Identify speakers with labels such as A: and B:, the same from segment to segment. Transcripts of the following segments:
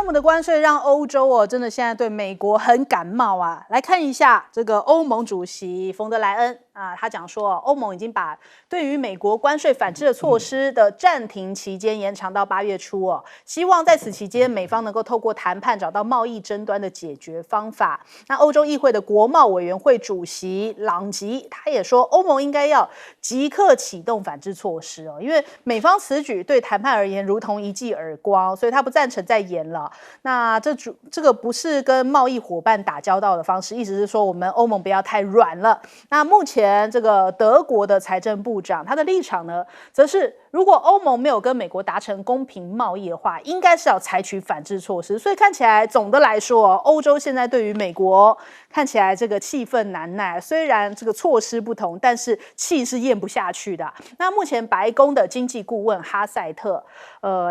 A: 川普的关税让欧洲真的现在对美国很感冒啊。来看一下这个欧盟主席冯德莱恩啊，他讲说欧盟已经把对于美国关税反制的措施的暂停期间延长到8月初希望在此期间美方能够透过谈判找到贸易争端的解决方法。那欧洲议会的国贸委员会主席朗吉他也说，欧盟应该要即刻启动反制措施因为美方此举对谈判而言如同一记耳光，所以他不赞成再延了。那这个不是跟贸易伙伴打交道的方式，意思是说我们欧盟不要太软了。那目前这个德国的财政部长他的立场呢，则是如果欧盟没有跟美国达成公平贸易的话，应该是要采取反制措施。所以看起来总的来说，欧洲现在对于美国看起来这个气愤难耐，虽然这个措施不同，但是气是咽不下去的。那目前白宫的经济顾问哈塞特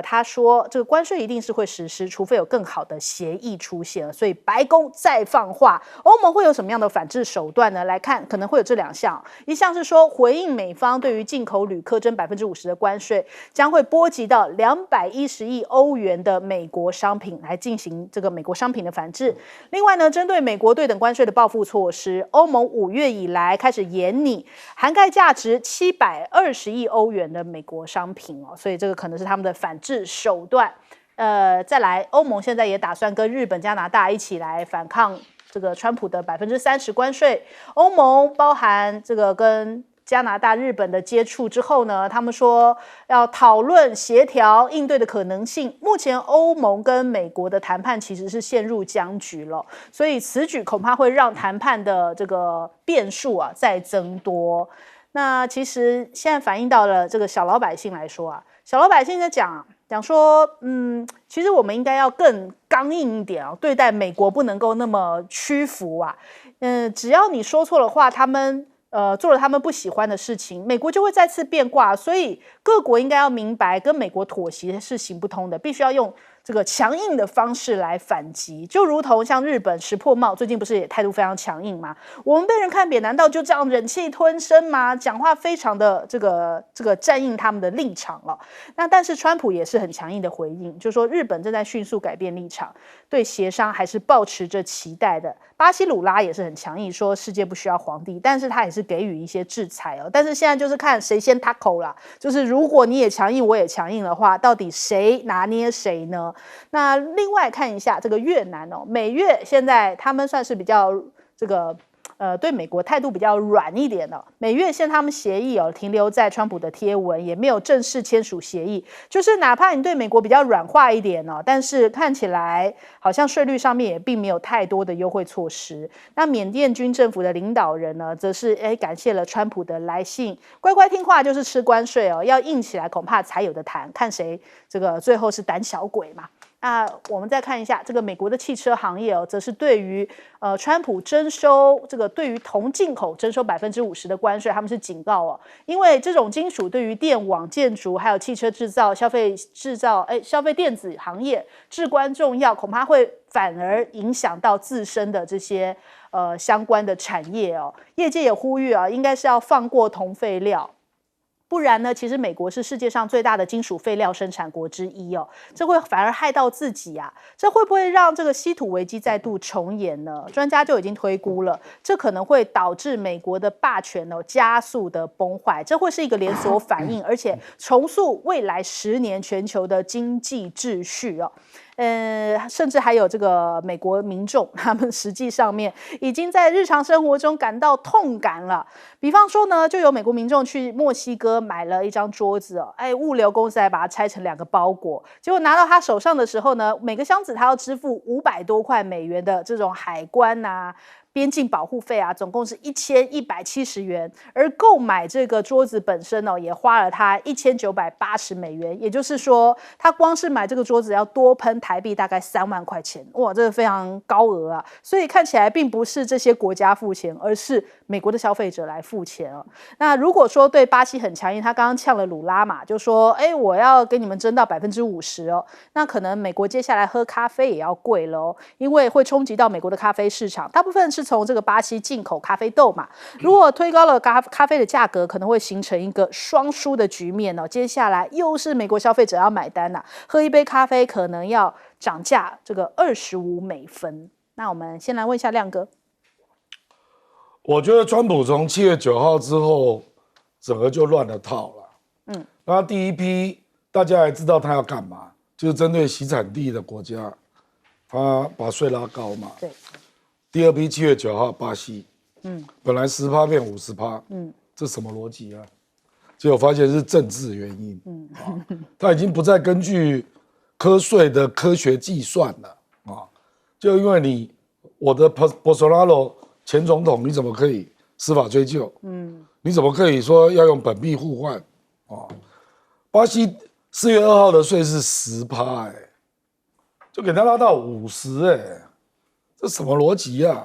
A: 他说这个关税一定是会实施，除非有更好的协议出现。所以白宫再放话，欧盟会有什么样的反制手段呢？来看可能会有这2项，一项是说回应美方对于进口铝课征50%的关税，将会波及到210亿欧元的美国商品，来进行这个美国商品的反制。另外呢，针对美国对等关税的报复措施，欧盟5月以来开始研拟涵盖价值720亿欧元的美国商品所以这个可能是他们的反制手段。再来，欧盟现在也打算跟日本、加拿大一起来反抗这个川普的30%关税。欧盟包含这个跟加拿大、日本的接触之后呢，他们说要讨论协调应对的可能性。目前欧盟跟美国的谈判其实是陷入僵局了，所以此举恐怕会让谈判的这个变数再增多。那其实现在反映到了这个小老百姓来说小老百姓在讲说，其实我们应该要更刚硬一点对待美国不能够那么屈服只要你说错了话，他们做了他们不喜欢的事情，美国就会再次变卦。所以各国应该要明白，跟美国妥协是行不通的，必须要用这个强硬的方式来反击。就如同像日本石破茂最近不是也态度非常强硬吗？我们被人看扁，难道就这样忍气吞声吗？讲话非常的这个战应他们的立场了。那但是川普也是很强硬的回应，就说日本正在迅速改变立场，对协商还是抱持着期待的。巴西鲁拉也是很强硬，说世界不需要皇帝，但是他也是给予一些制裁但是现在就是看谁先 tackle 啦，就是如果你也强硬我也强硬的话，到底谁拿捏谁呢？那另外看一下这个越南美越现在他们算是比较这个对美国态度比较软一点美越现在他们协议停留在川普的贴文，也没有正式签署协议，就是哪怕你对美国比较软化一点但是看起来好像税率上面也并没有太多的优惠措施。那缅甸军政府的领导人呢，则是感谢了川普的来信，乖乖听话就是吃关税要硬起来恐怕才有的谈，看谁这个最后是胆小鬼嘛。那我们再看一下这个美国的汽车行业则是对于川普征收这个对于铜进口征收50%的关税，他们是警告因为这种金属对于电网、建筑还有汽车制造、消费电子行业至关重要，恐怕会反而影响到自身的这些相关的产业业界也呼吁应该是要放过铜废料。不然呢，其实美国是世界上最大的金属废料生产国之一这会反而害到自己这会不会让这个稀土危机再度重演呢？专家就已经推估了，这可能会导致美国的霸权加速的崩坏，这会是一个连锁反应，而且重塑未来10年全球的经济秩序甚至还有这个美国民众，他们实际上面已经在日常生活中感到痛感了。比方说呢，就有美国民众去墨西哥买了一张桌子物流公司还把它拆成2个包裹，结果拿到他手上的时候呢，每个箱子他要支付500多块美元的这种海关边境保护费总共是1170元，而购买这个桌子本身也花了他1980美元，也就是说他光是买这个桌子要多喷台币大概3万块钱，哇，这个非常高额所以看起来并不是这些国家付钱，而是美国的消费者来付钱那如果说对巴西很强硬，他刚刚呛了鲁拉嘛，就说我要给你们征到50%那可能美国接下来喝咖啡也要贵了因为会冲击到美国的咖啡市场，大部分是是从这个巴西进口咖啡豆嘛。如果推高了咖啡的价格，可能会形成一个双输的局面哦。接下来又是美国消费者要买单啦，喝一杯咖啡可能要涨价这个25美分。那我们先来问一下亮哥。
B: 我觉得川普从7月9号之后，整个就乱了套了。那第一批大家还知道他要干嘛，就是针对洗产地的国家，他把税拉高嘛。
A: 对。第
B: 二批7月9号巴西，本来10%变50%，这什么逻辑啊？结果发现是政治原因，他已经不再根据科税的科学计算了啊，就因为我的Bolsonaro前总统，你怎么可以司法追究？你怎么可以说要用本币互换？巴西4月2号的税是10%，就给他拉到50%，这什么逻辑啊？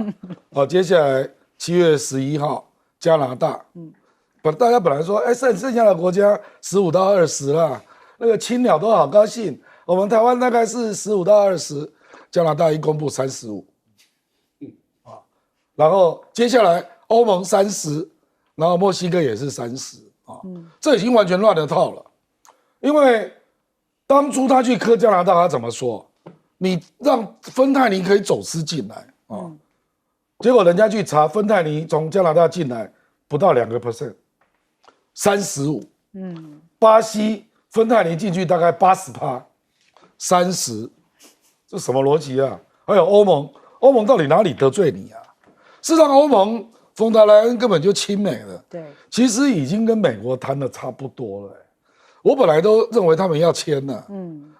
B: 接下来7月11号加拿大，大家本来说，剩下的国家15到20啦，那个青鸟都好高兴，我们台湾大概是15到20，加拿大一公布35。然后接下来欧盟30，然后墨西哥也是30这已经完全乱了套了。因为当初他去科加拿大，他怎么说？你让芬太尼可以走私进来结果人家去查，芬太尼从加拿大进来不到2%，35。巴西芬太尼进去大概80%，30，这什么逻辑啊？还有欧盟到底哪里得罪你啊？事实上，欧盟冯德莱恩根本就亲美了，
A: 对，
B: 其实已经跟美国谈的差不多了。我本来都认为他们要签了，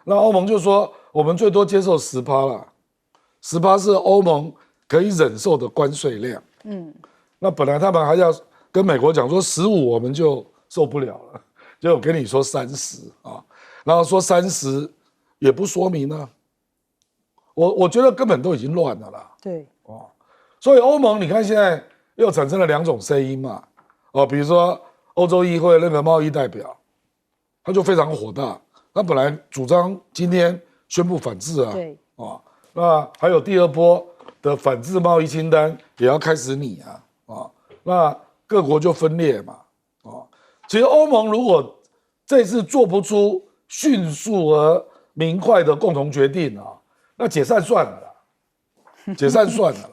B: 那欧盟就说我们最多接受10%了，10%是欧盟可以忍受的关税量，那本来他们还要跟美国讲说15我们就受不了了，结果跟你说30然后说30也不说明呢，我觉得根本都已经乱了啦，
A: 对。
B: 所以欧盟你看现在又产生了2种声音嘛，比如说欧洲议会那个贸易代表，他就非常火大，他本来主张今天宣布反制啊，
A: 对，
B: 那还有第2波的反制贸易清单也要开始拟那各国就分裂嘛，其实欧盟如果这次做不出迅速而明快的共同决定那解散算了啦，解散算了啦。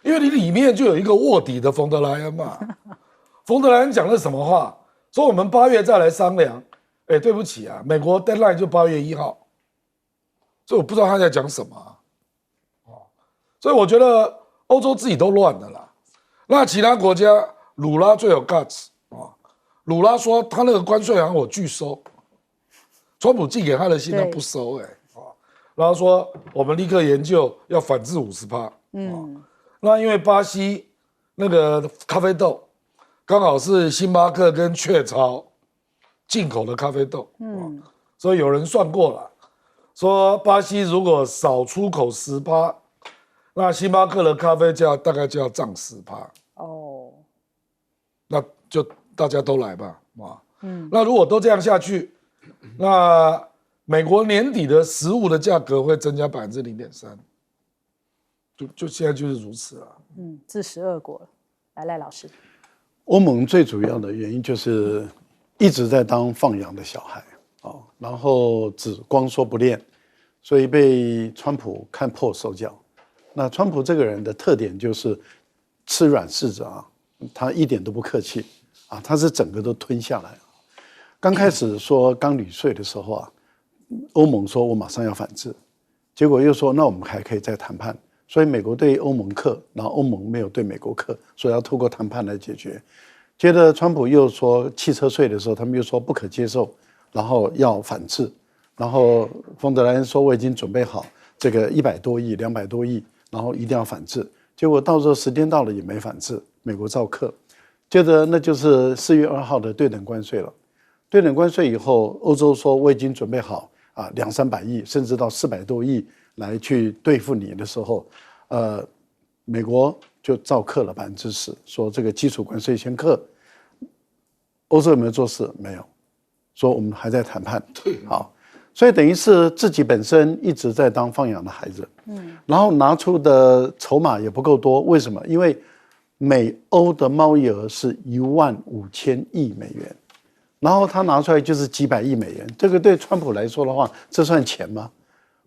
B: 因为你里面就有一个卧底的冯德莱恩嘛，冯德莱恩讲了什么话？说我们8月再来商量。对不起啊，美国 deadline 就8月1号，所以我不知道他在讲什么所以我觉得欧洲自己都乱了啦。那其他国家，鲁拉最有 guts 鲁拉说他那个关税好像我拒收，川普寄给他的信他不收然后说我们立刻研究要反制50%。那因为巴西那个咖啡豆刚好是星巴克跟雀巢进口的咖啡豆，所以有人算过了，说巴西如果少出口10%，那星巴克的咖啡大概就要涨10%。那就大家都来吧，那如果都这样下去，那美国年底的食物的价格会增加0.3%。就现在就是如此了。
A: 自食恶果了。赖老师，
C: 欧盟最主要的原因就是一直在当放羊的小孩然后只光说不练，所以被川普看破手脚。那川普这个人的特点就是吃软柿子他一点都不客气他是整个都吞下来。刚开始说刚履税的时候欧盟说我马上要反制，结果又说那我们还可以再谈判。所以美国对欧盟克，然后欧盟没有对美国克，所以要透过谈判来解决。接着川普又说汽车税的时候，他们又说不可接受，然后要反制。然后冯德莱恩说我已经准备好这个100多亿、200多亿，然后一定要反制。结果到时候时间到了也没反制，美国照克。接着那就是4月2号的对等关税了。对等关税以后，欧洲说我已经准备好200-300亿，甚至到400多亿来去对付你的时候，美国就照克了10%，说这个基础关税先克。欧洲有没有做事？没有，说我们还在谈判。好，所以等于是自己本身一直在当放养的孩子，然后拿出的筹码也不够多，为什么？因为美欧的贸易额是15000亿美元，然后他拿出来就是几百亿美元，这个对川普来说的话，这算钱吗？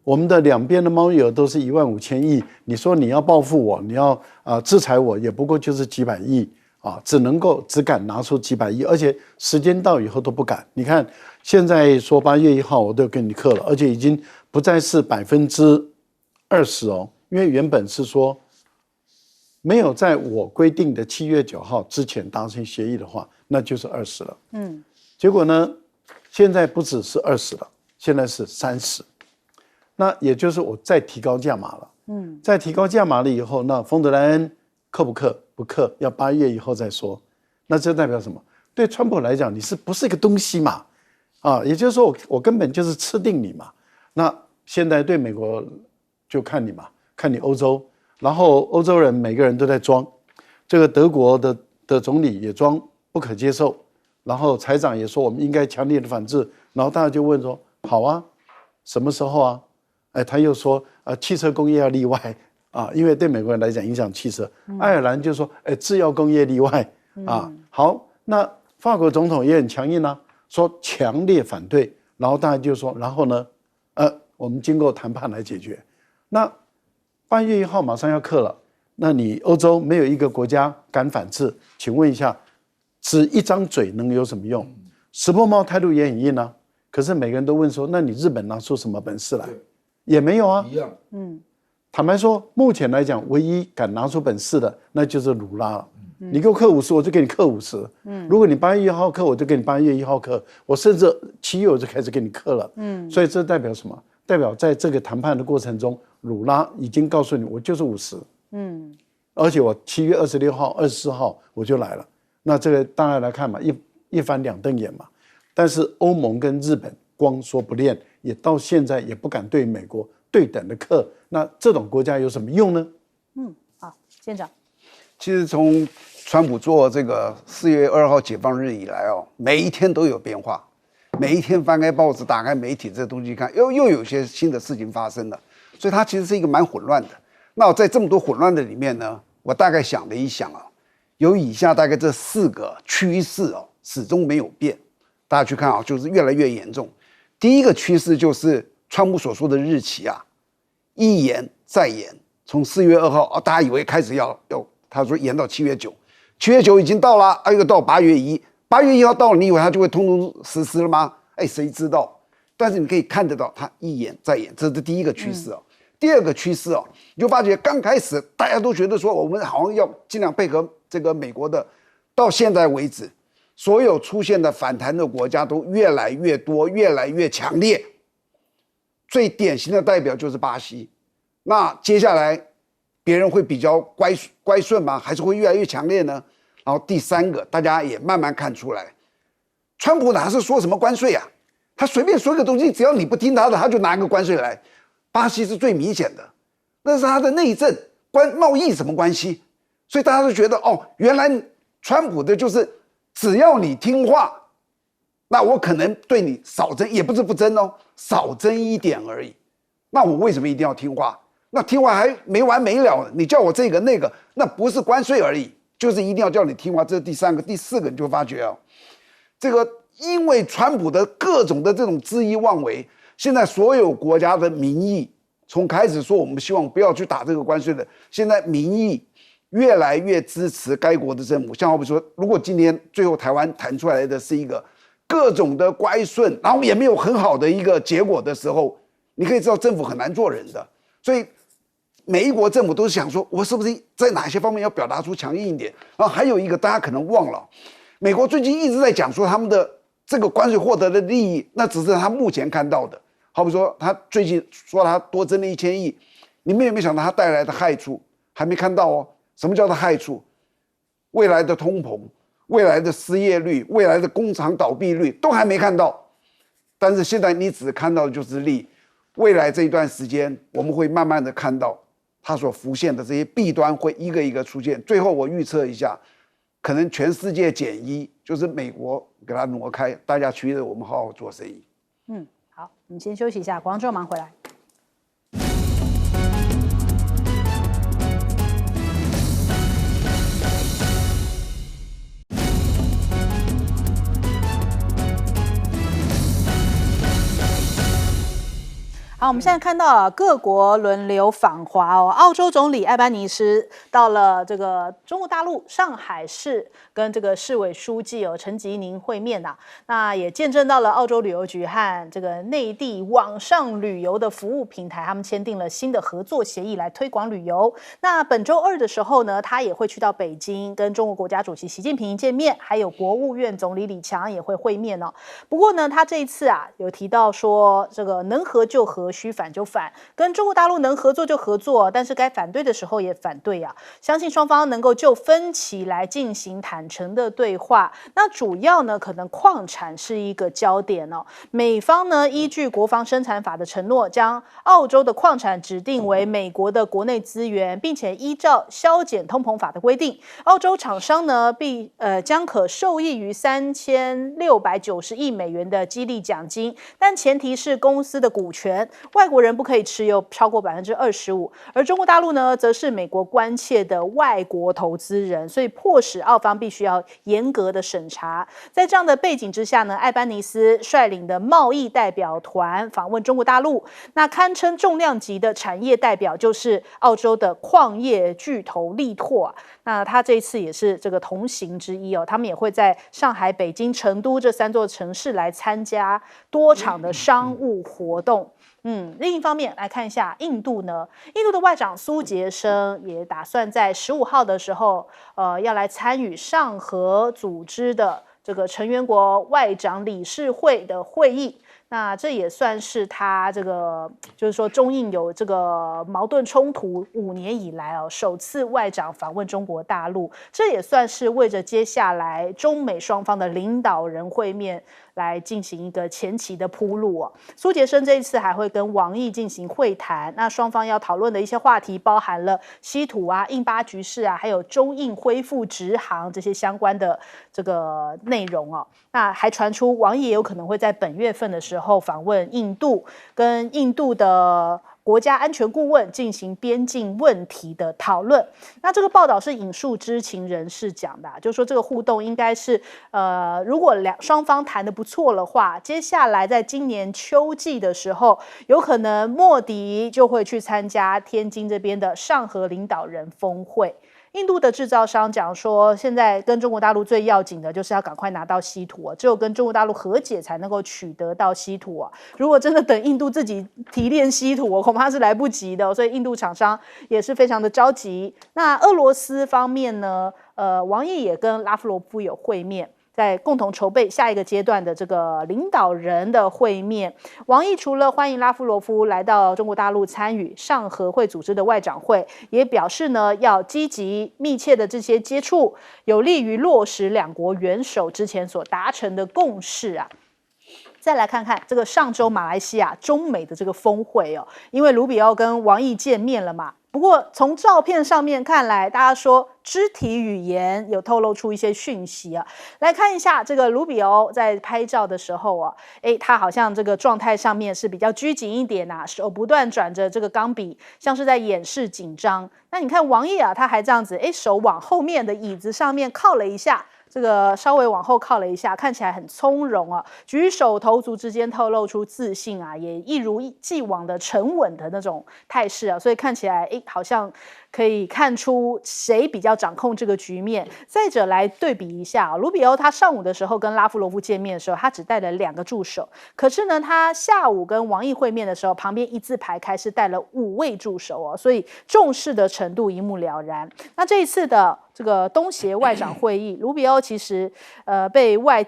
C: 我们的两边的贸易额都是15000亿，你说你要报复我，你要制裁我，也不过就是几百亿啊，只敢拿出几百亿，而且时间到以后都不敢。你看现在说8月1号我都给你课了，而且已经不再是20%哦，因为原本是说没有在我规定的7月9号之前达成协议的话，那就是20了。结果呢，现在不只是20了，现在是30。那也就是我再提高价码了，再提高价码了以后，那冯德莱恩克不克？不克，要8月以后再说。那这代表什么？对川普来讲，你是不是一个东西嘛？也就是说我根本就是吃定你嘛。那现在对美国就看你嘛，看你欧洲，然后欧洲人每个人都在装，这个德国的总理也装不可接受，然后财长也说我们应该强烈的反制，然后大家就问说，好啊，什么时候啊？他又说汽车工业要例外因为对美国人来讲影响汽车。爱尔兰就说制药工业例外好，那法国总统也很强硬说强烈反对，然后大家就说，然后呢我们经过谈判来解决。那8月1号马上要课了，那你欧洲没有一个国家敢反制，请问一下，只一张嘴能有什么用？石破茂态度也很硬可是每个人都问说，那你日本拿出什么本事来？也没有
B: 一样。
C: 坦白说，目前来讲，唯一敢拿出本事的，那就是鲁拉了。你给我课50，我就给你课50。如果你8月1号课，我就给你8月1号课。我甚至7月我就开始给你课了。所以这代表什么？代表在这个谈判的过程中，鲁拉已经告诉你，我就是50。而且我7月26号、24号我就来了。那这个当然来看嘛，一翻两瞪眼嘛。但是欧盟跟日本光说不练，也到现在也不敢对美国对等的课，那这种国家有什么用呢？
A: 好，县长。
D: 其实从川普做这个4月2号解放日以来每一天都有变化，每一天翻开报纸、打开媒体这东西看，又有些新的事情发生了，所以它其实是一个蛮混乱的。那在这么多混乱的里面呢，我大概想了一想有以下大概这4个趋势始终没有变，大家去看就是越来越严重。第一个趋势就是川普所说的日期一延再延，从4月2号大家以为开始要他说延到7月9，7月9已经到了，又到8月1，8月1号到了，你以为他就会通通实施了吗？谁知道？但是你可以看得到，他一延再延，这是第一个趋势第二个趋势你就发觉刚开始大家都觉得说我们好像要尽量配合这个美国的，到现在为止，所有出现的反弹的国家都越来越多，越来越强烈。最典型的代表就是巴西。那接下来别人会比较乖顺吗？还是会越来越强烈呢？然后第三个，大家也慢慢看出来，川普哪是说什么关税他随便说个东西，只要你不听他的，他就拿个关税来。巴西是最明显的，那是他的内政，关贸易什么关系？所以大家都觉得原来川普的就是只要你听话，那我可能对你少征，也不是不征少征一点而已。那我为什么一定要听话？那听话还没完没了，你叫我这个那个，那不是关税而已，就是一定要叫你听话。这是第三个。第四个你就发觉这个因为川普的各种的这种恣意妄为，现在所有国家的民意，从开始说我们希望不要去打这个关税的，现在民意越来越支持该国的政府。像好比说，如果今天最后台湾谈出来的是一个各种的乖顺，然后也没有很好的一个结果的时候，你可以知道政府很难做人的。所以每一国政府都是想说，我是不是在哪些方面要表达出强硬一点？然后还有一个大家可能忘了，美国最近一直在讲说他们的这个关税获得的利益，那只是他目前看到的。好比说，他最近说他多增了1000亿，你们有没有想到他带来的害处？还没看到什么叫做害处？未来的通膨、未来的失业率、未来的工厂倒闭率都还没看到。但是现在你只看到的就是利。未来这一段时间，我们会慢慢的看到它所浮现的这些弊端会一个一个出现。最后我预测一下，可能全世界减1，就是美国给它挪开，大家趋着我们好好做生意。
A: 好。好，我们先休息一下，广州忙回来。好，我们现在看到各国轮流访华哦。澳洲总理艾班尼斯到了这个中国大陆上海市，跟这个市委书记陈吉宁会面呐。那也见证到了澳洲旅游局和这个内地网上旅游的服务平台，他们签订了新的合作协议来推广旅游。那本周二的时候呢，他也会去到北京跟中国国家主席习近平见面，还有国务院总理李强也会会面哦。不过呢，他这一次有提到说，这个能和就和，需反就反，跟中国大陆能合作就合作，但是该反对的时候也反对啊。相信双方能够就分歧来进行坦诚的对话。那主要呢，可能矿产是一个焦点哦。美方呢，依据国防生产法的承诺，将澳洲的矿产指定为美国的国内资源，并且依照削减通膨法的规定，澳洲厂商呢将可受益于3690亿美元的激励奖金，但前提是公司的股权外国人不可以持有超过25%，而中国大陆呢，则是美国关切的外国投资人，所以迫使澳方必须要严格的审查。在这样的背景之下呢，艾班尼斯率领的贸易代表团访问中国大陆，那堪称重量级的产业代表就是澳洲的矿业巨头力拓。那他这一次也是这个同行之一哦，他们也会在上海、北京、成都这3座城市来参加多场的商务活动。另一方面来看一下印度呢，印度的外长苏杰生也打算在15号的时候，要来参与上合组织的这个成员国外长理事会的会议。那这也算是他这个，就是说中印有这个矛盾冲突5年以来首次外长访问中国大陆，这也算是为着接下来中美双方的领导人会面来进行一个前期的铺路哦。苏杰生这一次还会跟王毅进行会谈，那双方要讨论的一些话题包含了稀土印巴局势还有中印恢复直航这些相关的这个内容哦。那还传出王毅也有可能会在本月份的时候访问印度，跟印度的国家安全顾问进行边境问题的讨论。那这个报道是引述知情人士讲的，就是说这个互动应该是如果双方谈得不错的话，接下来在今年秋季的时候，有可能莫迪就会去参加天津这边的上合领导人峰会。印度的制造商讲说，现在跟中国大陆最要紧的就是要赶快拿到稀土只有跟中国大陆和解才能够取得到稀土如果真的等印度自己提炼稀土恐怕是来不及的所以印度厂商也是非常的着急。那俄罗斯方面呢，王毅也跟拉夫罗夫有会面，在共同筹备下一个阶段的这个领导人的会面。王毅除了欢迎拉夫罗夫来到中国大陆参与上合会组织的外长会，也表示呢要积极密切的这些接触，有利于落实两国元首之前所达成的共识再来看看这个上周马来西亚中美的这个峰会因为卢比奥跟王毅见面了嘛。不过从照片上面看来，大家说肢体语言有透露出一些讯息来看一下这个卢比奥在拍照的时候他好像这个状态上面是比较拘谨一点手不断转着这个钢笔，像是在掩饰紧张。那你看王毅他还这样子手往后面的椅子上面靠了一下，这个稍微往后靠了一下，看起来很从容举手投足之间透露出自信也一如既往的沉稳的那种态势所以看起来好像可以看出谁比较掌控这个局面。再者来对比一下卢比欧他上午的时候跟拉夫罗夫见面的时候，他只带了2个助手，可是呢他下午跟王毅会面的时候，旁边一字排开是带了5位助手所以重视的程度一目了然。那这一次的这个东协外长会议，卢比欧其实被外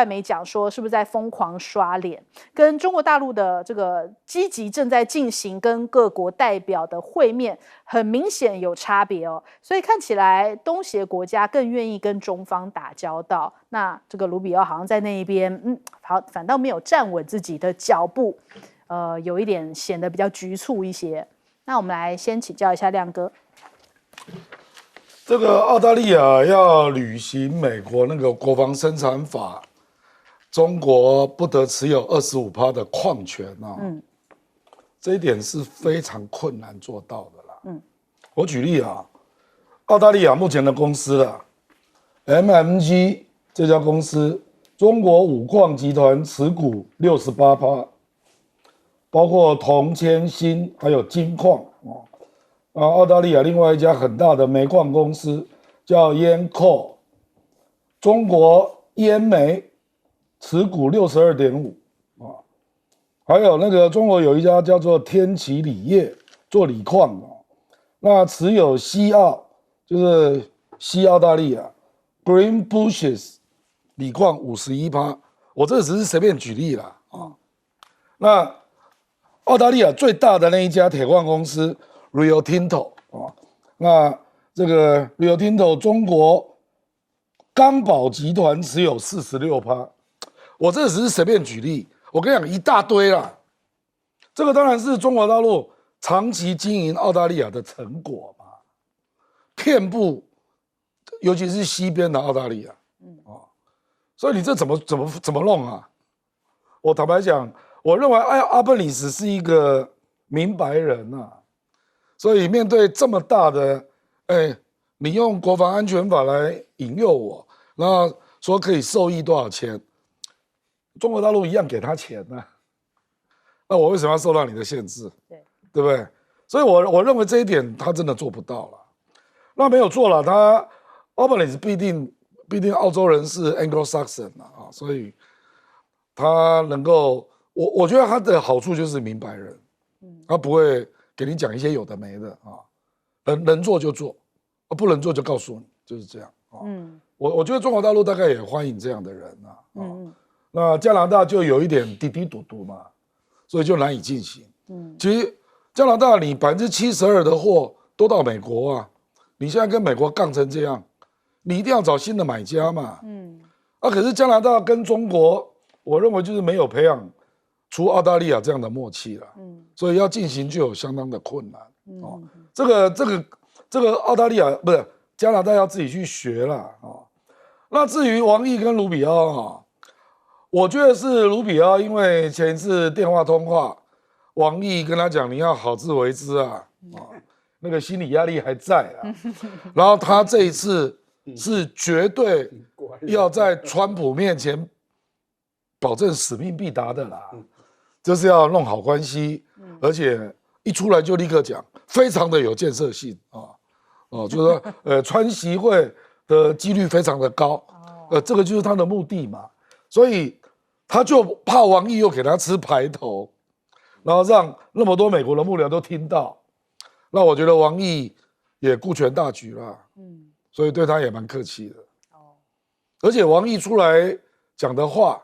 A: 媒讲说是不是在疯狂刷脸，跟中国大陆的这个积极正在进行跟各国代表的会面很明显有差别所以看起来东协国家更愿意跟中方打交道。那这个卢比奥好像在那一边反倒没有站稳自己的脚步，有一点显得比较局促一些。那我们来先请教一下亮哥，
B: 这个澳大利亚要履行美国那个国防生产法，中国不得持有25%的矿权啊，这一点是非常困难做到的啦。我举例啊，澳大利亚目前的公司啦 ，MMG 这家公司，中国五矿集团持股68%，包括铜、铅、锌还有金矿澳大利亚另外一家很大的煤矿公司叫烟扣，中国烟煤持股62.5%还有那个中国有一家叫做天齐锂业做锂矿那持有西澳就是西澳大利亚 Green Bushes 锂矿51%，我这只是随便举例啦那澳大利亚最大的那一家铁矿公司 Rio Tinto 那这个 Rio Tinto 中国钢宝集团持有46%，我这只是随便举例，我跟你讲一大堆啦。这个当然是中国大陆长期经营澳大利亚的成果嘛，遍布，尤其是西边的澳大利亚，所以你这怎么弄啊？我坦白讲，我认为阿本里斯是一个明白人啊，所以面对这么大的，你用国防安全法来引诱我，然后说可以受益多少钱，中国大陆一样给他钱啊。那我为什么要受到你的限制？对不对？所以我认为这一点他真的做不到了。那没有错了，他 Albanese 毕竟澳洲人是 Anglo-Saxon 所以他能够，我觉得他的好处就是明白人，他不会给你讲一些有的没的能做就做，不能做就告诉你，就是这样我觉得中国大陆大概也欢迎这样的人那加拿大就有一点滴滴嘟嘟嘛。所以就难以进行。其实加拿大你72%的货都到美国啊，你现在跟美国杠成这样，你一定要找新的买家嘛。可是加拿大跟中国，我认为就是没有培养出澳大利亚这样的默契了。所以要进行就有相当的困难。这个澳大利亚不是加拿大要自己去学了那至于王毅跟卢比奥我觉得是卢比奥，因为前一次电话通话，王毅跟他讲你要好自为之那个心理压力还在然后他这一次是绝对要在川普面前保证使命必达的啦，就是要弄好关系，而且一出来就立刻讲，非常的有建设性就是说川习会的几率非常的高，这个就是他的目的嘛。所以他就怕王毅又给他吃排头，然后让那么多美国的幕僚都听到。那我觉得王毅也顾全大局啦，所以对他也蛮客气的。而且王毅出来讲的话，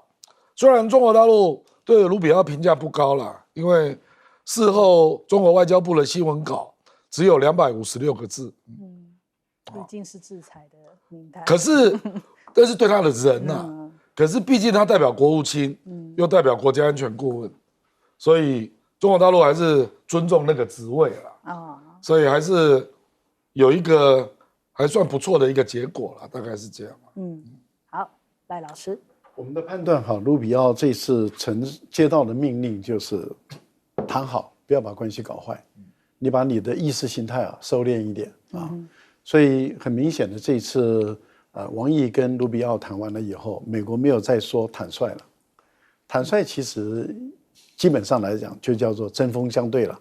B: 虽然中国大陆对卢比奥评价不高啦，因为事后中国外交部的新闻稿只有256个字，
A: 已经是制裁的名单。
B: 可是，但是对他的人可是毕竟他代表国务卿，又代表国家安全顾问，所以中国大陆还是尊重那个职位啦。所以还是有一个还算不错的一个结果啦，大概是这样。
A: 好，赖老师，
C: 我们的判断卢比奥这次接到的命令就是谈好，不要把关系搞坏，你把你的意识形态收敛一点所以很明显的这一次。王毅跟卢比奥谈完了以后，美国没有再说坦率了。坦率其实基本上来讲就叫做针锋相对了，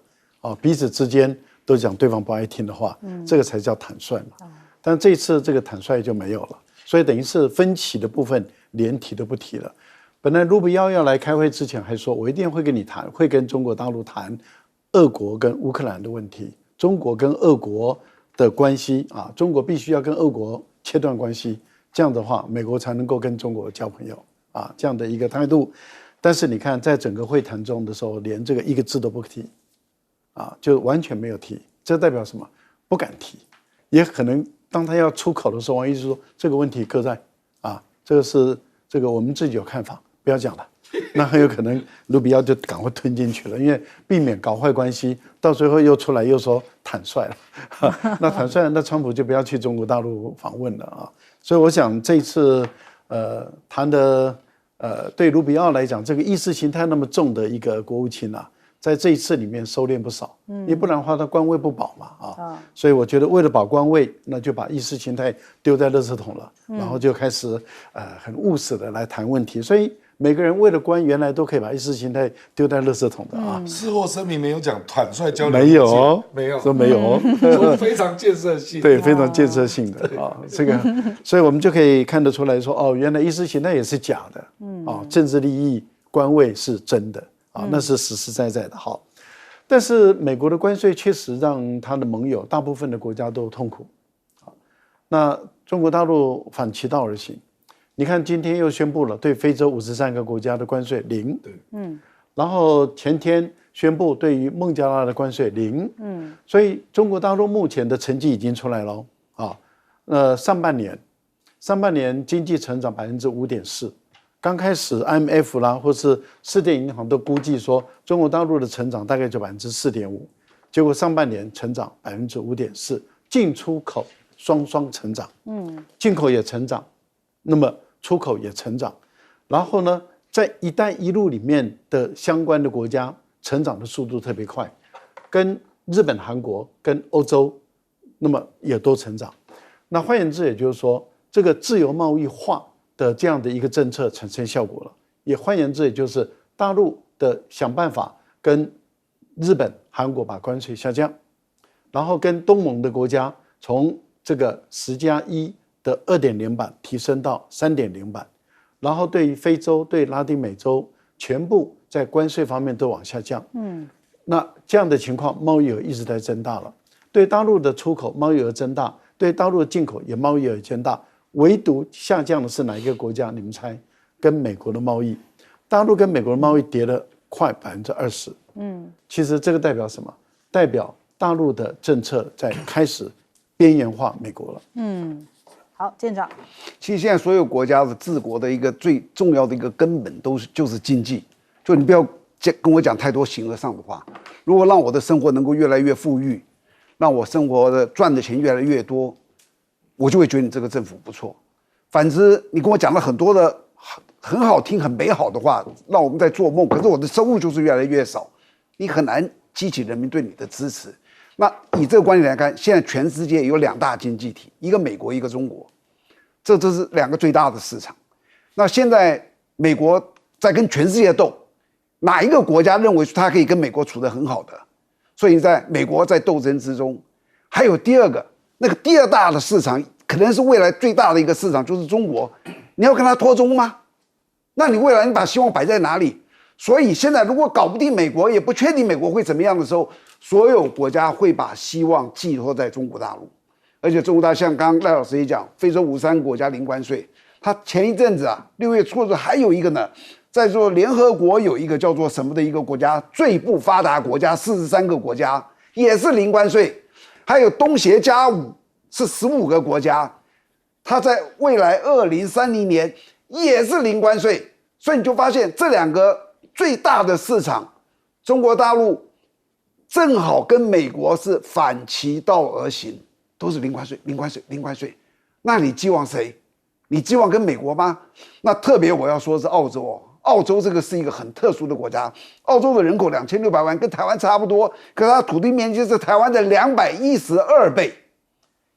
C: 彼此之间都讲对方不爱听的话，这个才叫坦率嘛。但这次这个坦率就没有了，所以等于是分歧的部分连提都不提了。本来卢比奥要来开会之前还说，我一定会跟你谈，会跟中国大陆谈俄国跟乌克兰的问题，中国跟俄国的关系中国必须要跟俄国切断关系，这样的话，美国才能够跟中国交朋友这样的一个态度。但是你看，在整个会谈中的时候，连这个一个字都不提就完全没有提。这代表什么？不敢提。也可能当他要出口的时候，王毅就说这个问题搁在这个我们自己有看法，不要讲了。那很有可能卢比奥就赶快吞进去了，因为避免搞坏关系，到最后又出来又说坦率了。那坦率，那川普就不要去中国大陆访问了所以我想这次谈的对卢比奥来讲，这个意识形态那么重的一个国务卿啊，在这一次里面收敛不少，要不然的话他官位不保嘛所以我觉得为了保官位，那就把意识形态丢在垃圾桶了，然后就开始很务实的来谈问题，所以每个人为了官，原来都可以把意识形态丢在垃圾桶的啊。
B: 事后声明没有讲坦率交流，
C: 没有，
B: 没有，
C: 说没有，
B: 说非常建设性，
C: 对，非常建设性的这个，所以我们就可以看得出来说，原来意识形态也是假的，政治利益、官位是真的那是实实在在的。好，但是美国的关税确实让他的盟友大部分的国家都痛苦，那中国大陆反其道而行。你看，今天又宣布了对非洲53个国家的关税0，然后前天宣布对于孟加拉的关税0，所以中国大陆目前的成绩已经出来了上半年经济成长5.4%，刚开始 IMF 啦或是世界银行都估计说中国大陆的成长大概就4.5%，结果上半年成长5.4%，进出口双成长，进口也成长。那么出口也成长，然后呢，在“一带一路”里面的相关的国家成长的速度特别快，跟日本、韩国、跟欧洲，那么也都成长。那换言之，也就是说，这个自由贸易化的这样的一个政策产生效果了。也换言之，也就是大陆的想办法跟日本、韩国把关税下降，然后跟东盟的国家从这个10+1的2.0版提升到3.0版，然后对于非洲、对拉丁美洲，全部在关税方面都往下降。那这样的情况，贸易额一直在增大了。对大陆的出口贸易额增大，对大陆的进口也贸易额增大，唯独下降的是哪一个国家？你们猜？跟美国的贸易，大陆跟美国的贸易跌了快20%。其实这个代表什么？代表大陆的政策在开始边缘化美国了。
A: 好，舰长。
D: 其实现在所有国家的治国的一个最重要的一个根本就是经济，就你不要跟我讲太多形而上的话。如果让我的生活能够越来越富裕，让我生活的赚的钱越来越多，我就会觉得你这个政府不错。反之，你跟我讲了很多的很好听、很美好的话，让我们在做梦，可是我的收入就是越来越少，你很难激起人民对你的支持。那以这个观点来看，现在全世界有2大经济体，一个美国，一个中国，这是2个最大的市场。那现在美国在跟全世界斗，哪一个国家认为他可以跟美国处得很好的？所以在美国在斗争之中，还有第2大的市场，可能是未来最大的一个市场，就是中国。你要跟他脱中吗？那你未来你把希望摆在哪里？所以现在如果搞不定美国，也不确定美国会怎么样的时候，所有国家会把希望寄托在中国大陆。而且中国大陆像刚刚赖老师也讲，非洲53个国家零关税。他前一阵子6月初的时候还有一个呢，在说联合国有一个叫做什么的一个国家，最不发达国家43个国家也是零关税，还有东协+5是15个国家，它在未来2030年也是零关税。所以你就发现这2个最大的市场，中国大陆正好跟美国是反其道而行，都是零关税、零关税、零关税。那你寄望谁？你寄望跟美国吗？那特别我要说的是澳洲澳洲这个是一个很特殊的国家，澳洲的人口2600万，跟台湾差不多，可是它土地面积是台湾的212倍，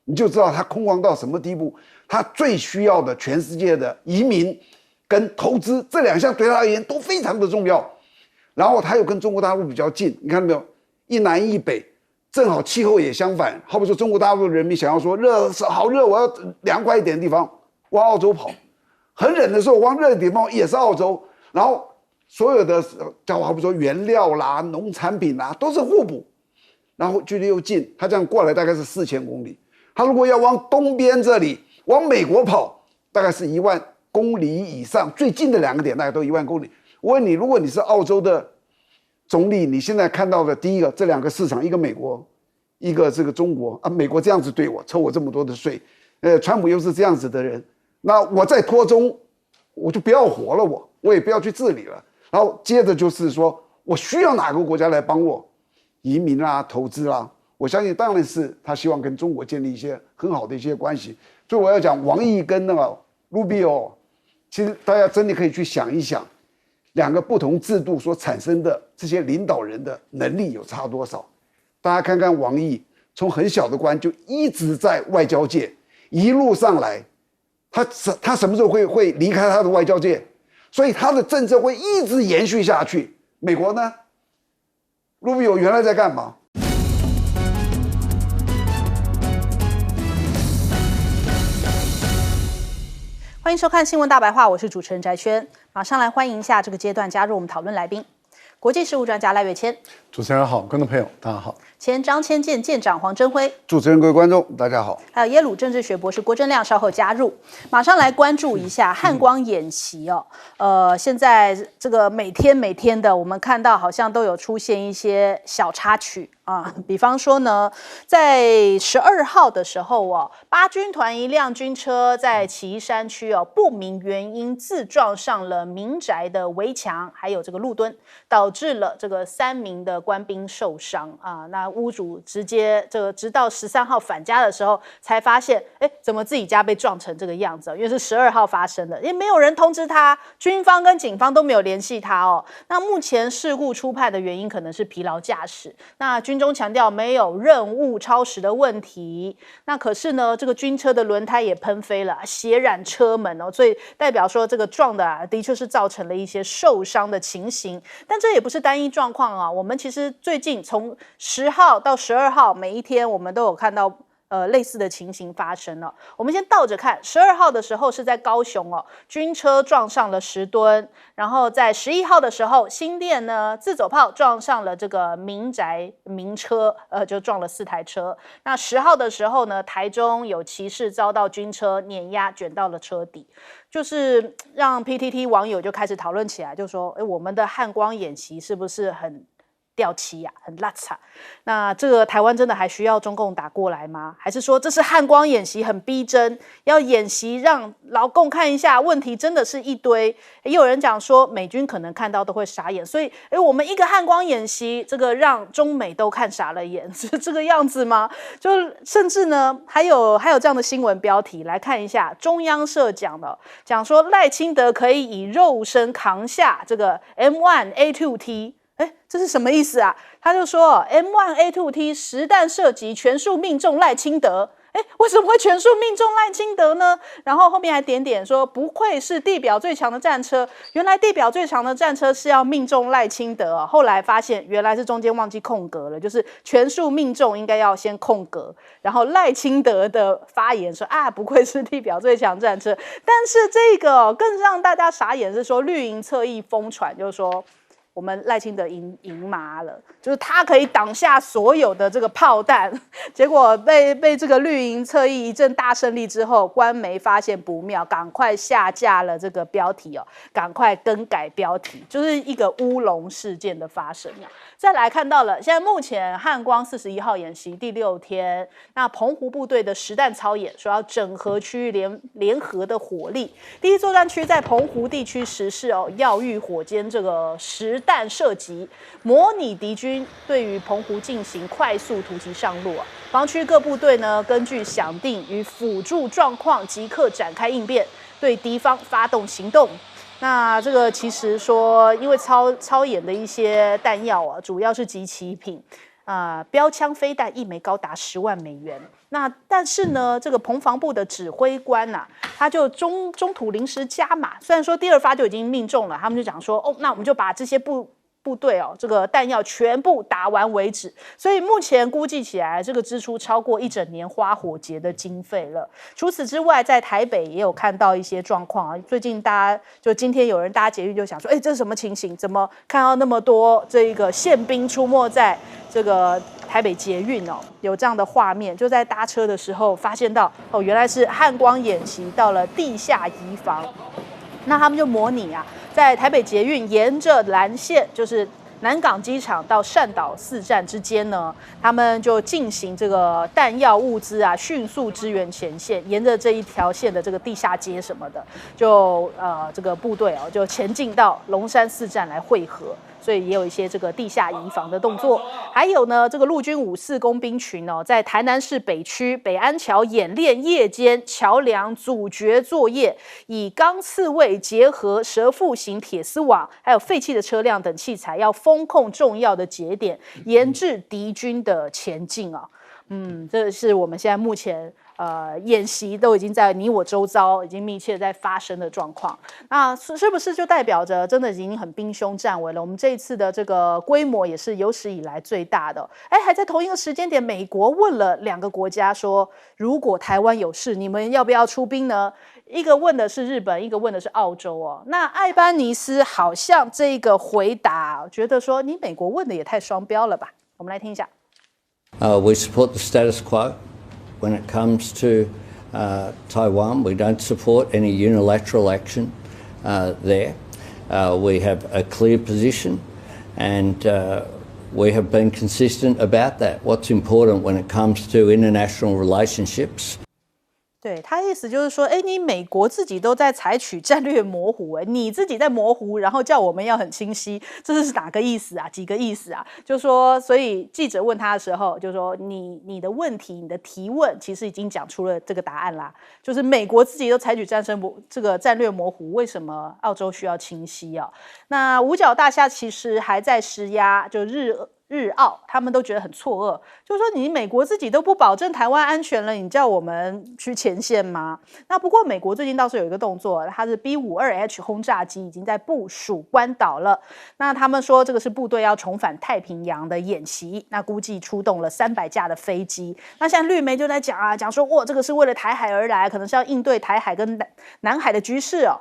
D: 你就知道它空旷到什么地步。它最需要的全世界的移民跟投资这2项对他而言都非常的重要。然后它又跟中国大陆比较近，你看到没有？一南一北，正好气候也相反。好比说中国大陆的人民想要说热好热，我要凉快一点的地方，往澳洲跑；很冷的时候往热的地方也是澳洲。然后所有的好比说原料啦、农产品啦都是互补，然后距离又近，它这样过来大概是4000公里。它如果要往东边这里往美国跑，大概是1万公里以上，最近的2个点大概都1万公里。我问你，如果你是澳洲的总理，你现在看到的第一个这2个市场，一个美国，一个这个中国啊，美国这样子对我抽我这么多的税，川普又是这样子的人，那我再脱中，我就不要活了，我也不要去治理了。然后接着就是说我需要哪个国家来帮我移民啦、投资啦，我相信当然是他希望跟中国建立一些很好的一些关系。所以我要讲王毅跟那个 Rubio 其实大家真的可以去想一想，两个不同制度所产生的这些领导人的能力有差多少？大家看看王毅，从很小的官就一直在外交界，一路上来，他什么时候会离开他的外交界？所以他的政策会一直延续下去。美国呢？Rubio 原来在干嘛？
A: 欢迎收看《新闻大白话》，我是主持人翟轩，马上来欢迎一下这个阶段加入我们讨论来宾，国际事务专家赖岳谦。
C: 主持人好，观众朋友大家好。
A: 前张千健舰长黄珍辉。
D: 主持人各位观众大家好。
A: 还有耶鲁政治学博士郭正亮稍后加入，马上来关注一下汉光演习哦。现在这个每天的，我们看到好像都有出现一些小插曲啊，比方说呢，在12号的时候哦，八军团一辆军车在旗山区哦，不明原因自撞上了民宅的围墙，还有这个路墩，导致了这个3名的官兵受伤啊。那屋主直接直到13号返家的时候才发现，怎么自己家被撞成这个样子？因为是12号发生的，也没有人通知他，军方跟警方都没有联系他哦。那目前事故初判的原因可能是疲劳驾驶。那军中强调没有任务超时的问题。那可是呢，这个军车的轮胎也喷飞了，血染车门哦，所以代表说这个撞的的确是造成了一些受伤的情形。但这也不是单一状况啊，我们其实最近从10号到12号，每一天我们都有看到类似的情形发生了。我们先倒着看，12号的时候是在高雄哦，军车撞上了石墩，然后在11号的时候，新店呢自走炮撞上了这个民宅民车，就撞了4台车。那10号的时候呢，台中有骑士遭到军车碾压，卷到了车底。就是让 PTT 网友就开始讨论起来，就说我们的汉光演习是不是很掉漆呀，很邋遢？那这个台湾真的还需要中共打过来吗？还是说这是汉光演习很逼真，要演习让老共看一下，问题真的是一堆？也有人讲说美军可能看到都会傻眼，所以我们一个汉光演习，这个让中美都看傻了眼，是这个样子吗？就甚至呢，还有这样的新闻标题，来看一下中央社讲说赖清德可以以肉身扛下这个 M1A2T。这是什么意思啊？他就说 M1A2T 实弹射击全数命中赖清德。为什么会全数命中赖清德呢？然后后面还点说不愧是地表最强的战车，原来地表最强的战车是要命中赖清德啊。后来发现原来是中间忘记空格了，就是全数命中应该要先空格，然后赖清德的发言说不愧是地表最强战车。但是这个更让大家傻眼是说绿营侧翼疯传，就是说我们赖清德赢麻了，就是他可以挡下所有的这个炮弹，结果被这个绿营侧翼一阵大胜利之后，官媒发现不妙，赶快下架了这个标题哦，赶快更改标题，就是一个乌龙事件的发生啊。再来看到了，现在目前汉光41号演习第6天，那澎湖部队的实弹操演说要整合区域联合的火力，第一作战区在澎湖地区实施耀域火箭这个实弹射击，模拟敌军对于澎湖进行快速突击上路啊。防区各部队呢，根据响定与辅助状况，即刻展开应变，对敌方发动行动。那这个其实说，因为操演的一些弹药啊，主要是集齐品。标枪飞弹一枚高达10万美元。那但是呢，这个澎防部的指挥官他就中途临时加码，虽然说第2发就已经命中了，他们就讲说，那我们就把这些部队这个弹药全部打完为止。所以目前估计起来，这个支出超过一整年花火节的经费了。除此之外，在台北也有看到一些状况啊。最近大家就今天有人搭捷运就想说，这是什么情形？怎么看到那么多这个宪兵出没在这个台北捷运有这样的画面？就在搭车的时候发现到原来是汉光演习到了地下移防。那他们就模拟在台北捷运沿着蓝线，就是南港机场到汕岛4站之间呢，他们就进行这个弹药物资啊，迅速支援前线，沿着这一条线的这个地下街什么的，就这个部队哦，就前进到龙山4站来汇合。所以也有一些这个地下移防的动作，还有呢，这个陆军54工兵群哦，在台南市北区北安桥演练夜间桥梁阻绝作业，以钢刺猬结合蛇腹型铁丝网，还有废弃的车辆等器材，要封控重要的节点，严制敌军的前进啊。这是我们现在目前演习都已经在你我周遭已经密切在发生的状况。那是不是就代表着真的已经很兵凶战危了？我们这一次的这个规模也是有史以来最大的。还在同一个时间点，美国问了2个国家说，如果台湾有事，你们要不要出兵呢？一个问的是日本，一个问的是澳洲哦。那艾班尼斯好像这个回答，觉得说你美国问的也太双标了吧？我们来听一下。
E: We support the status quo when it comes to Taiwan. We don't support any unilateral action there. We have a clear position, and we have been consistent about that. What's important when it comes to international relationships?
A: 对，他意思就是说，你美国自己都在采取战略模糊，你自己在模糊，然后叫我们要很清晰，这是哪个意思啊？几个意思啊？就说，所以记者问他的时候，就说你的问题，你的提问，其实已经讲出了这个答案啦。就是美国自己都采取这个战略模糊，为什么澳洲需要清晰啊？那五角大厦其实还在施压，就日澳他们都觉得很错愕，就是说你美国自己都不保证台湾安全了，你叫我们去前线吗？那不过美国最近倒是有一个动作，它是 B-52H 轰炸机已经在部署关岛了。那他们说这个是部队要重返太平洋的演习，那估计出动了300架的飞机。那现在绿媒就在讲说，哇，这个是为了台海而来，可能是要应对台海跟南海的局势哦。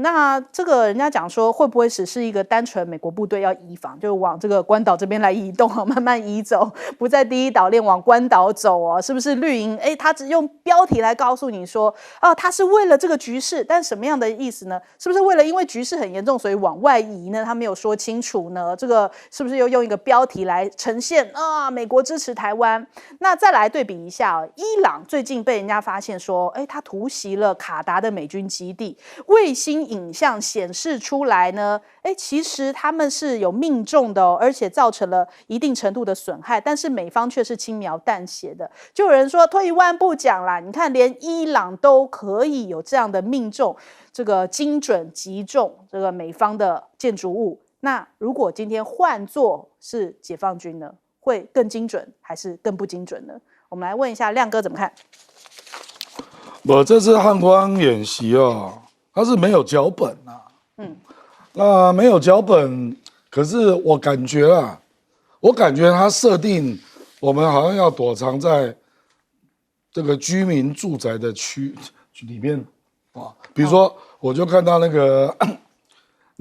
A: 那这个人家讲说，会不会只是一个单纯美国部队要移防，就往这个关岛这边来移动，慢慢移走，不在第一岛链往关岛走哦？是不是绿营？他只用标题来告诉你说，他是为了这个局势，但什么样的意思呢？是不是为了因为局势很严重，所以往外移呢？他没有说清楚呢。这个是不是又用一个标题来呈现美国支持台湾？那再来对比一下伊朗最近被人家发现说，他突袭了卡达的美军基地，卫星影像显示出来呢，其实他们是有命中的而且造成了一定程度的损害，但是美方却是轻描淡写的。就有人说，退一万步讲啦，你看连伊朗都可以有这样的命中，这个精准击中这个美方的建筑物，那如果今天换作是解放军呢，会更精准还是更不精准呢？我们来问一下亮哥怎么看？
B: 我这次汉光演习它是没有脚本啊。那没有脚本，可是我感觉它设定我们好像要躲藏在这个居民住宅的区里面比如说，我就看到那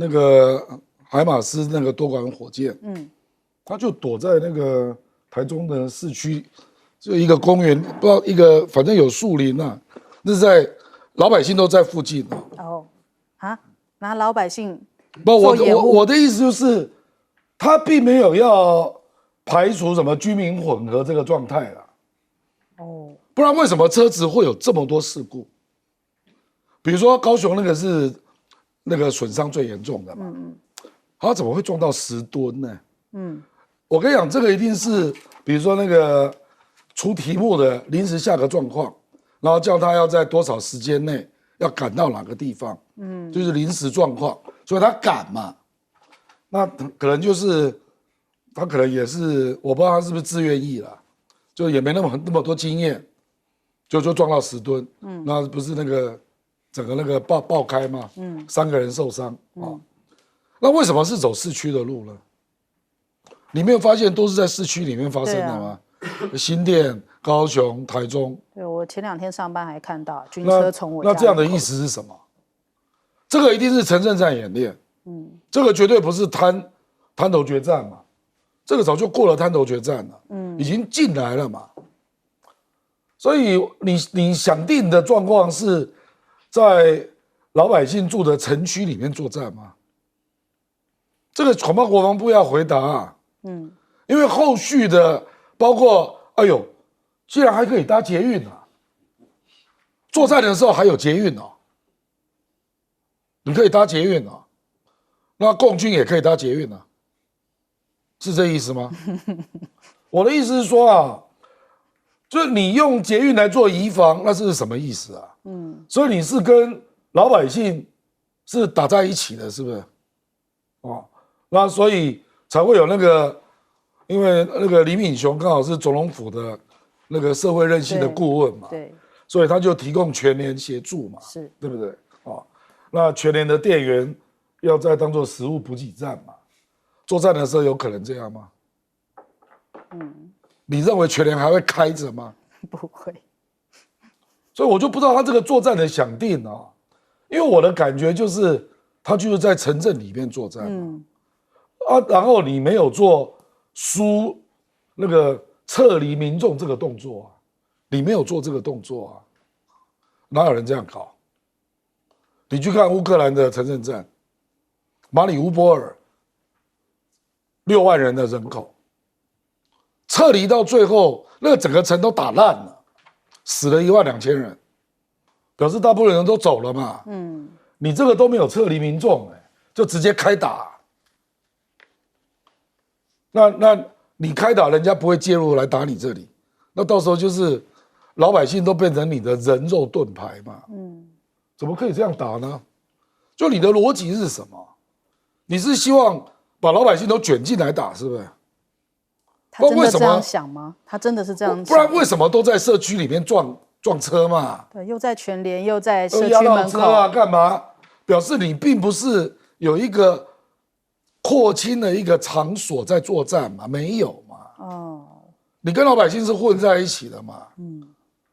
B: 个海马斯那个多管火箭，它就躲在那个台中的市区，就一个公园，不知道一个反正有树林啊，那是在老百姓都在附近
A: 拿老百姓
B: 不，我的意思就是，他并没有要排除什么居民混合这个状态啦。不然为什么车子会有这么多事故？比如说高雄那个是那个损伤最严重的嘛，他怎么会撞到10吨呢？我跟你讲，这个一定是比如说那个出题目的临时下个状况，然后叫他要在多少时间内要赶到哪个地方，就是临时状况，所以他赶嘛。那可能就是他可能也是，我不知道他是不是自愿意啦，就也没那么多经验，就撞到10吨，那不是那个整个那个爆开嘛，3个人受伤那为什么是走市区的路呢？你没有发现都是在市区里面发生的吗？新店、高雄、台中。
A: 对，我前2天上班还看到军车从我家
B: 那这样的意思是什么？这个一定是城镇战演练，这个绝对不是滩头决战嘛，这个早就过了滩头决战了，已经进来了嘛。所以你想定的状况是在老百姓住的城区里面作战吗？这个恐怕国防部要回答因为后续的包括，哎呦，既然还可以搭捷运啊，作战的时候还有捷运哦，你可以搭捷运哦，那共军也可以搭捷运啊，是这意思吗？我的意思是说啊，就是你用捷运来做移防，那是什么意思啊？所以你是跟老百姓是打在一起的，是不是？哦，那所以才会有那个，因为那个李敏雄刚好是总统府的那个社会韧性的顾问嘛，
A: 对，
B: 所以他就提供全联协助嘛，
A: 是
B: 对不对？哦，那全联的店员要再当做食物补给站嘛，作战的时候有可能这样吗？你认为全联还会开着吗？
A: 不会。
B: 所以我就不知道他这个作战的想定啊，因为我的感觉就是他就是在城镇里面作战嘛，然后你没有做那个撤离民众这个动作啊，你没有做这个动作啊，哪有人这样搞？你去看乌克兰的城镇战，马里乌波尔6万人的人口，撤离到最后，那个整个城都打烂了。死了12000人，表示大部分人都走了嘛。你这个都没有撤离民众，就直接开打。那你开打，人家不会介入来打你这里，那到时候就是老百姓都变成你的人肉盾牌嘛。怎么可以这样打呢？就你的逻辑是什么？你是希望把老百姓都卷进来打，是不是？
A: 他真的这样想吗？他真的是这样想？
B: 不然为什么都在社区里面撞车嘛？
A: 对，又在全联，又在社区
B: 压到
A: 门口
B: 车啊，干嘛？表示你并不是有一个扩清的一个场所在作战嘛？没有嘛？
A: 哦，
B: 你跟老百姓是混在一起的嘛？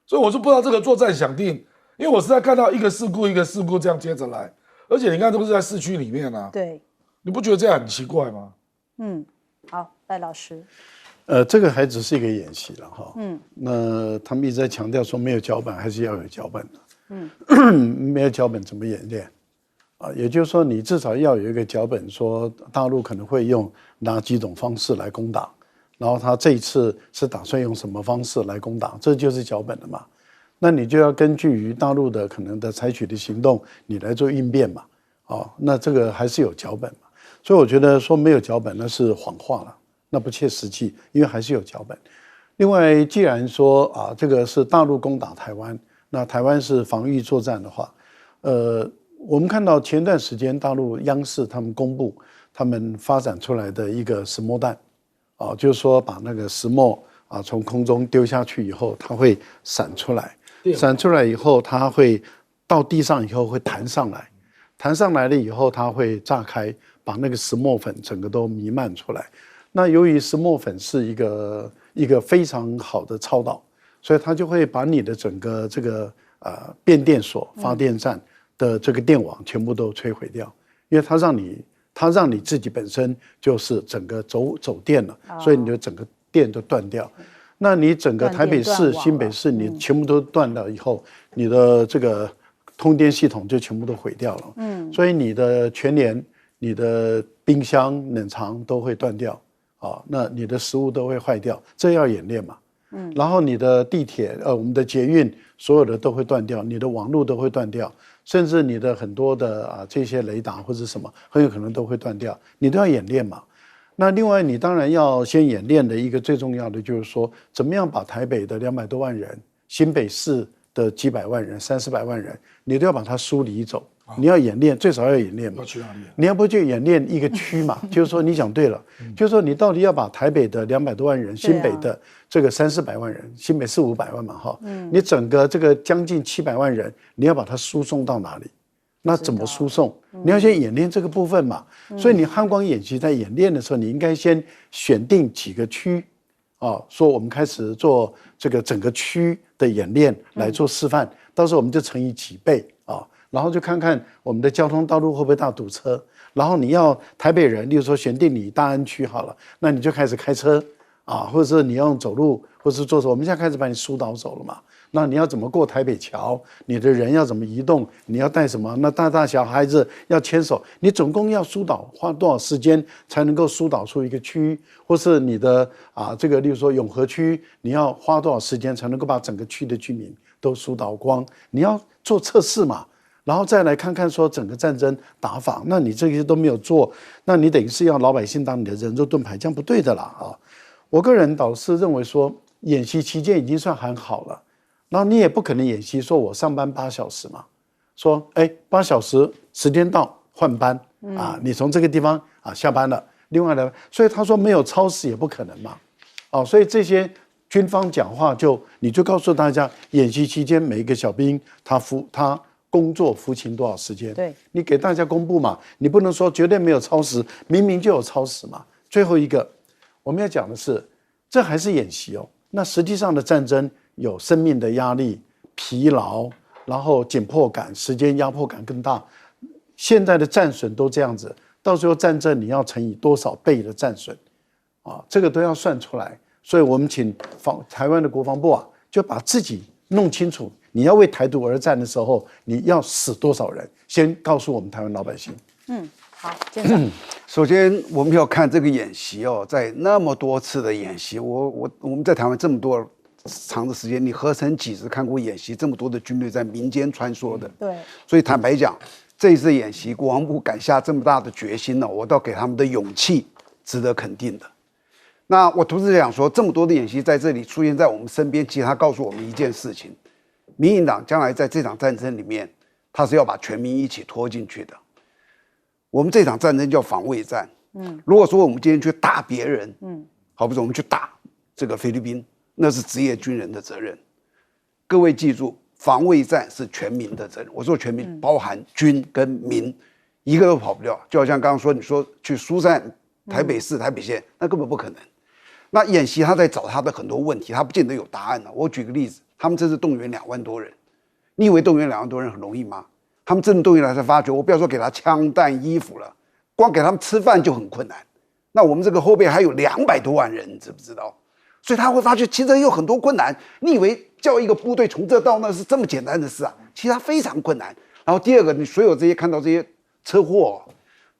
B: 所以我就不知道这个作战想定，因为我实在看到一个事故一个事故这样接着来，而且你看都是在市区里面啊，
A: 对，
B: 你不觉得这样很奇怪吗？
A: 好，赖老师。
C: 这个还只是一个演习了哈。那他们一直在强调说没有脚本还是要有脚本的。没有脚本怎么演练？也就是说你至少要有一个脚本，说大陆可能会用哪几种方式来攻打，然后他这一次是打算用什么方式来攻打，这就是脚本了嘛。那你就要根据于大陆的可能的采取的行动，你来做应变嘛。那这个还是有脚本嘛。所以我觉得说没有脚本那是谎话了。那不切实际，因为还是有脚本。另外，既然说这个是大陆攻打台湾，那台湾是防御作战的话，我们看到前段时间大陆央视他们公布他们发展出来的一个石墨弹，就是说把那个石墨从空中丢下去以后，它会闪出来，闪出来以后，它会到地上以后会弹上来，弹上来了以后，它会炸开，把那个石墨粉整个都弥漫出来。那由于石墨粉是一个非常好的超导，所以它就会把你的整个这个变电所、发电站的这个电网全部都摧毁掉，因为它让你自己本身就是整个走电了，所以你的整个电都断掉。那你整个台北市、新北市你全部都断了以后，你的这个通电系统就全部都毁掉了。所以你的全联、你的冰箱、冷藏都会断掉。那你的食物都会坏掉，这要演练嘛。然后你的地铁，我们的捷运，所有的都会断掉，你的网络都会断掉，甚至你的很多的这些雷达或者什么，很有可能都会断掉，你都要演练嘛。那另外，你当然要先演练的一个最重要的就是说，怎么样把台北的200多万人，新北市的几百万人、300-400万人，你都要把它梳理走。你要演练，最少要演练嘛。
B: 要去哪里？
C: 你要不就演练一个区嘛？就是说，你讲对了，就是说你到底要把台北的200多万人，新北的这个300-400万人，新北400-500万嘛，哈，你整个这个将近700万人，你要把它输送到哪里？那怎么输送？你要先演练这个部分嘛。所以你汉光演习在演练的时候，你应该先选定几个区，说我们开始做这个整个区的演练来做示范，到时候我们就乘以几倍啊。然后就看看我们的交通道路会不会大堵车，然后你要台北人，例如说选定你大安区好了，那你就开始开车啊，或者是你要用走路，或者是坐车，我们现在开始把你疏导走了嘛。那你要怎么过台北桥？你的人要怎么移动？你要带什么？那大小孩子要牵手，你总共要疏导花多少时间才能够疏导出一个区？或是你的这个，例如说永和区，你要花多少时间才能够把整个区的居民都疏导光？你要做测试嘛，然后再来看看说整个战争打法。那你这些都没有做，那你等于是要老百姓当你的人肉盾牌，这样不对的啦啊！我个人倒是认为说，演习期间已经算很好了。然后你也不可能演习说我上班8小时嘛，说8小时时间到换班啊，你从这个地方下班了，另外的，所以他说没有超时也不可能嘛，所以这些军方讲话你就告诉大家，演习期间每一个小兵他工作服勤多少时间，
A: 对，
C: 你给大家公布嘛，你不能说绝对没有超时，明明就有超时嘛。最后一个我们要讲的是，这还是演习哦，那实际上的战争。有生命的压力、疲劳，然后紧迫感、时间压迫感更大。现在的战损都这样子，到时候战争你要乘以多少倍的战损这个都要算出来。所以我们请台湾的国防部就把自己弄清楚，你要为台独而战的时候，你要死多少人，先告诉我们台湾老百姓。
A: 好，舰长。
D: 首先我们要看这个演习在那么多次的演习，我们在台湾这么多长的时间，你何曾几时看过演习这么多的军队在民间穿梭的？
A: 对，
D: 所以坦白讲，这一次演习，国防部敢下这么大的决心呢，我倒给他们的勇气值得肯定的。那我同时想说，这么多的演习在这里出现在我们身边，其实他告诉我们一件事情：民进党将来在这场战争里面，他是要把全民一起拖进去的。我们这场战争叫防卫战。如果说我们今天去打别人，好比说我们去打这个菲律宾。那是职业军人的责任。各位记住，防卫战是全民的责任。我说全民包含军跟民，一个都跑不掉。就好像刚刚说，你说去疏散台北市、台北县，那根本不可能。那演习他在找他的很多问题，他不见得有答案我举个例子，他们这次动员2万多人，你以为动员2万多人很容易吗？他们真的动员来才发觉，我不要说给他枪弹衣服了，光给他们吃饭就很困难。那我们这个后备还有200多万人，你知不知道？所以他会发觉其实有很多困难。你以为叫一个部队从这到那是这么简单的事其实它非常困难。然后第二个，你所有这些看到这些车祸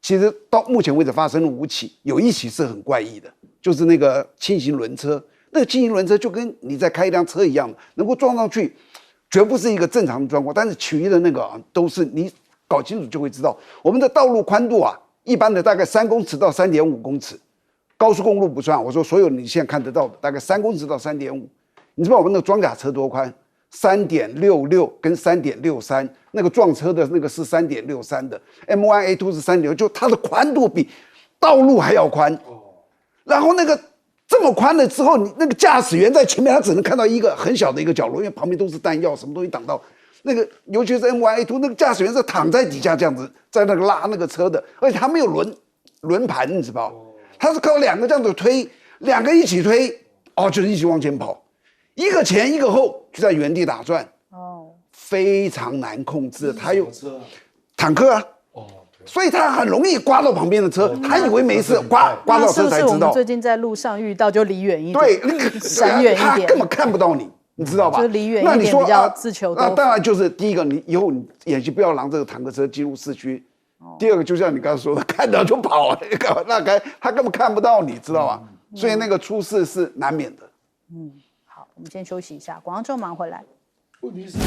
D: 其实到目前为止发生了5起，有1起是很怪异的，就是那个轻型轮车。那个轻型轮车就跟你在开一辆车一样，能够撞上去，绝不是一个正常的状况。但是其余的那个都是你搞清楚就会知道，我们的道路宽度一般的大概3公尺到3.5公尺。高速公路不算，我说所有你现在看得到的大概3公尺到3.5，你知道我们那个装甲车多宽？3.66跟3.63，那个撞车的那个是3.63的 ，M1A2 是3.6，就它的宽度比道路还要宽。然后那个这么宽了之后，你那个驾驶员在前面，他只能看到一个很小的一个角落，因为旁边都是弹药，什么东西挡到。那个尤其是 M1A2，那个驾驶员是躺在底下这样子，在那个拉那个车的，而且他没有轮盘，你知道。他是靠2个这样子推，2个一起推，就是一起往前跑，一个前一个后就在原地打转，非常难控制。他有坦克所以他很容易刮到旁边的车，他以为没事，刮到车才知道。
A: 是不是我们最近在路上遇到就离远一点，
D: 对，那个
A: 闪远一点，
D: 他根本看不到你，你知道吧？
A: 就离远一点比较自求多福。
D: 那当然就是第一个，你以后你演习不要让这个坦克车进入市区。第二个就像你刚才说的，看到就跑，他根本看不到你，知道吧？所以那个出事是难免的。
A: 好，我们先休息一下，广告之后马上回来。
B: 问题是